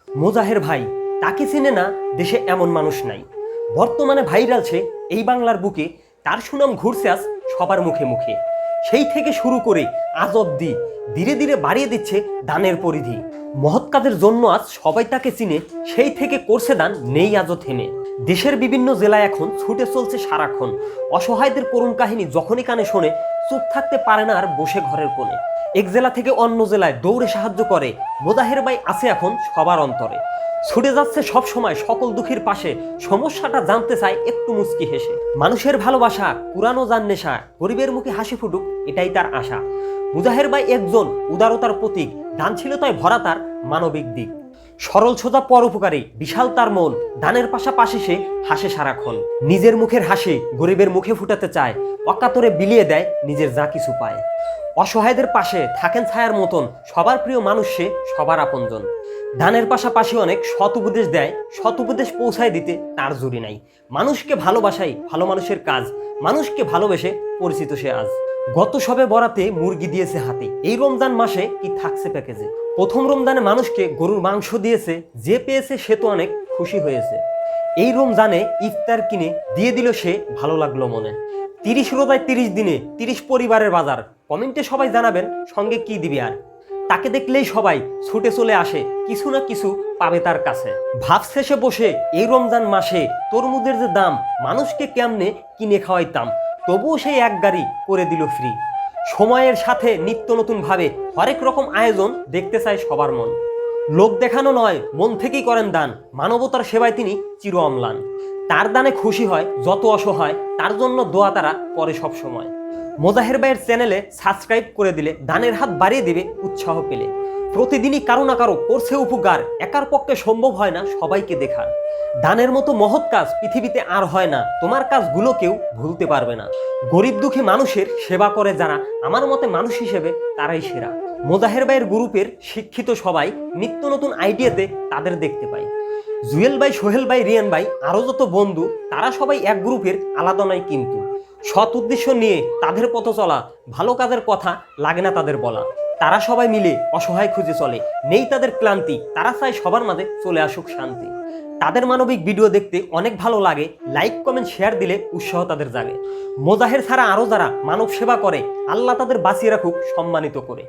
মোজাহের ভাই, তাকে চিনে না দেশে এমন মানুষ নাই। বর্তমানে ভাইরাল সে এই বাংলার বুকে, তার সুনাম ঘুরছে আজ সবার মুখে মুখে। সেই থেকে শুরু করে আজ অব্দি ধীরে ধীরে বাড়িয়ে দিচ্ছে দানের পরিধি। মহৎ কাজের জন্য আজ সবাই তাকে চিনে, সেই থেকে করছে দান নেই আজও থেমে। দেশের বিভিন্ন জেলায় এখন ছুটে চলছে সারাক্ষণ। অসহায়দের করুণ কাহিনী যখনই কানে শোনে, চুপ থাকতে পারে না আর বসে ঘরের কোণে। এক জেলা থেকে অন্য জেলায় দৌড়ে সাহায্য করে, মোজাহের ভাই আছে এখন সবার অন্তরে। ছুটে যাচ্ছে সব সময় সকল দুঃখীর পাশে, সমস্যাটা জানতে চায় একটু মুচকি হেসে। মানুষের ভালোবাসা পুরানো জান নেশা, গরিবের মুখে হাসি ফুটুক এটাই তার আশা। মোজাহের ভাই একজন উদারতার প্রতীক, দান ছিল তাই ভরা তার মানবিক দিক। সরল সোজা পরোপকারী, বিশাল তার মন, দানের পাশাপাশি সে হাসে সারাক্ষণ। নিজের মুখের হাসি গরিবের মুখে ফুটাতে চায়, অকাতরে বিলিয়ে দেয় নিজের যা কিছু পায়। অসহায়দের পাশে থাকেন ছায়ার মতন, সবার প্রিয় মানুষ সে, সবার আপনজন। দানের পাশাপাশি অনেক সৎ উপদেশ দেয়, সৎ উপদেশ পৌঁছায় দিতে তার জুড়ি নাই। মানুষকে ভালোবাসাই ভালো মানুষের কাজ, মানুষকে ভালোবেসে পরিচিত সে আজ। গত সবে বরাতে মুরগি দিয়েছে হাতে, এই রমজান মাসে কি থাকছে প্যাকেজে। প্রথম রমজানে মানুষকে গরুর মাংস দিয়েছে, যে পেয়েছে সে তো অনেক খুশি হয়েছে। এই রমজানে ইফতার কিনে দিয়ে দিল সে, ভালো লাগলো মনে। 30 রোজায় 30 দিনে 30 পরিবারের বাজার, কমেন্টে সবাই জানাবেন সঙ্গে কি দিবে আর। তাকে দেখলেই সবাই ছুটে চলে আসে, কিছু না কিছু পাবে তার কাছে। ভাবছে সে বসে এই রমজান মাসে, তরমুজের যে দাম, মানুষকে কেমনে কিনে খাওয়াইতাম, তবুও সেই এক গাড়ি করে দিল ফ্রি। সময়ের সাথে নিত্য নতুন ভাবে হরেক রকম আয়োজন দেখতে চায় সবার মন। লোক দেখানো নয়, মন থেকেই করেন দান, মানবতার সেবায় তিনি চির অম্লান। তার দানে খুশি হয় যত অসহায়, তার জন্য দোয়া তারা করে সব সময়। মোজাহের ভাইয়ের চ্যানেলে সাবস্ক্রাইব করে দিলে দানের হাত বাড়িয়ে দিবে উৎসাহ পেলে। প্রতিদিনই কারো না কারো করছে উপকার, একার পক্ষে সম্ভব হয় না সবাইকে দেখার। দানের মতো মহৎ কাজ পৃথিবীতে আর হয় না, তোমার কাজগুলো কেউ ভুলতে পারবে না। গরিব দুঃখী মানুষের সেবা করে যারা, আমার মতে মানুষ হিসেবে তারাই সেরা। মোজাহের ভাইয়ের গ্রুপের শিক্ষিত সবাই নিত্য নতুন আইডিয়াতে তাদের দেখতে পাই। জুয়েল ভাই, সোহেল ভাই, রিয়ান ভাই, আরো যত বন্ধু, তারা সবাই এক গ্রুপের, আলাদা নয় কিন্তু। সৎ উদ্দেশ্য নিয়ে তাদের পথ চলা, ভালো কাজের কথা লাগে না তাদের বলা। তারা সবাই মিলে অসহায় খুঁজে চলে, নেই তাদের ক্লান্তি, তারা চায় সবার মাঝে চলে আসুক শান্তি। তাদের মানবিক ভিডিও দেখতে অনেক ভালো লাগে, লাইক কমেন্ট শেয়ার দিলে উৎসাহ তাদের জাগে। মোজাহের ছাড়া আরো যারা মানব সেবা করে, আল্লাহ তাদের বাঁচিয়ে রাখুক সম্মানিত করে।